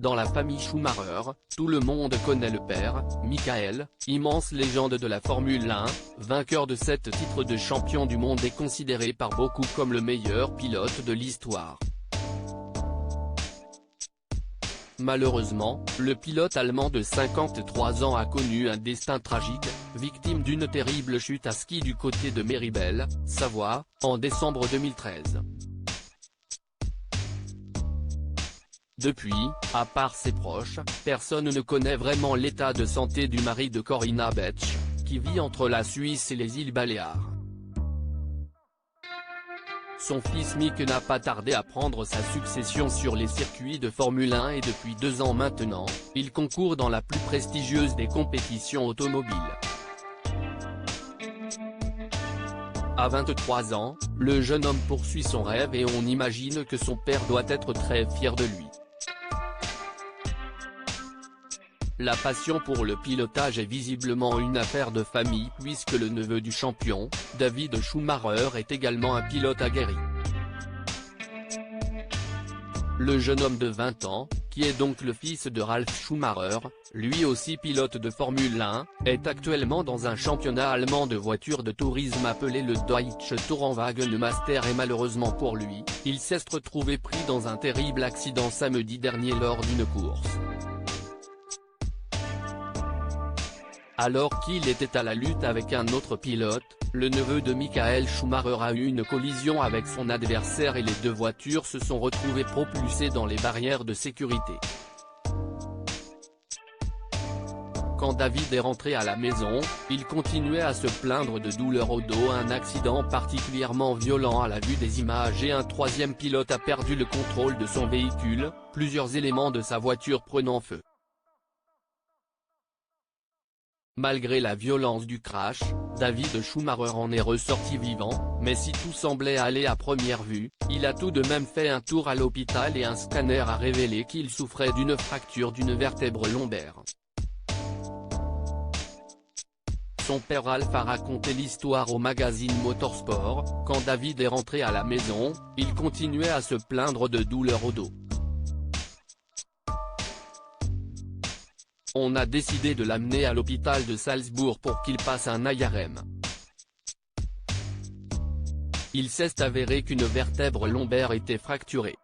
Dans la famille Schumacher, tout le monde connaît le père, Michael, immense légende de la Formule 1, vainqueur de 7 titres de champion du monde et considéré par beaucoup comme le meilleur pilote de l'histoire. Malheureusement, le pilote allemand de 53 ans a connu un destin tragique, victime d'une terrible chute à ski du côté de Méribel, Savoie, en décembre 2013. Depuis, à part ses proches, personne ne connaît vraiment l'état de santé du mari de Corinna Betsch, qui vit entre la Suisse et les îles Baléares. Son fils Mick n'a pas tardé à prendre sa succession sur les circuits de Formule 1 et depuis 2 ans maintenant, il concourt dans la plus prestigieuse des compétitions automobiles. À 23 ans, le jeune homme poursuit son rêve et on imagine que son père doit être très fier de lui. La passion pour le pilotage est visiblement une affaire de famille puisque le neveu du champion, David Schumacher est également un pilote aguerri. Le jeune homme de 20 ans, qui est donc le fils de Ralf Schumacher, lui aussi pilote de Formule 1, est actuellement dans un championnat allemand de voitures de tourisme appelé le Deutsche Tourenwagen Master et malheureusement pour lui, il s'est retrouvé pris dans un terrible accident samedi dernier lors d'une course. Alors qu'il était à la lutte avec un autre pilote, le neveu de Michael Schumacher a eu une collision avec son adversaire et les deux voitures se sont retrouvées propulsées dans les barrières de sécurité. Quand David est rentré à la maison, il continuait à se plaindre de douleurs au dos, un accident particulièrement violent à la vue des images et un troisième pilote a perdu le contrôle de son véhicule, plusieurs éléments de sa voiture prenant feu. Malgré la violence du crash, David Schumacher en est ressorti vivant, mais si tout semblait aller à première vue, il a tout de même fait un tour à l'hôpital et un scanner a révélé qu'il souffrait d'une fracture d'une vertèbre lombaire. Son père Ralf a raconté l'histoire au magazine Motorsport, quand David est rentré à la maison, il continuait à se plaindre de douleurs au dos. On a décidé de l'amener à l'hôpital de Salzbourg pour qu'il passe un IRM. Il s'est avéré qu'une vertèbre lombaire était fracturée.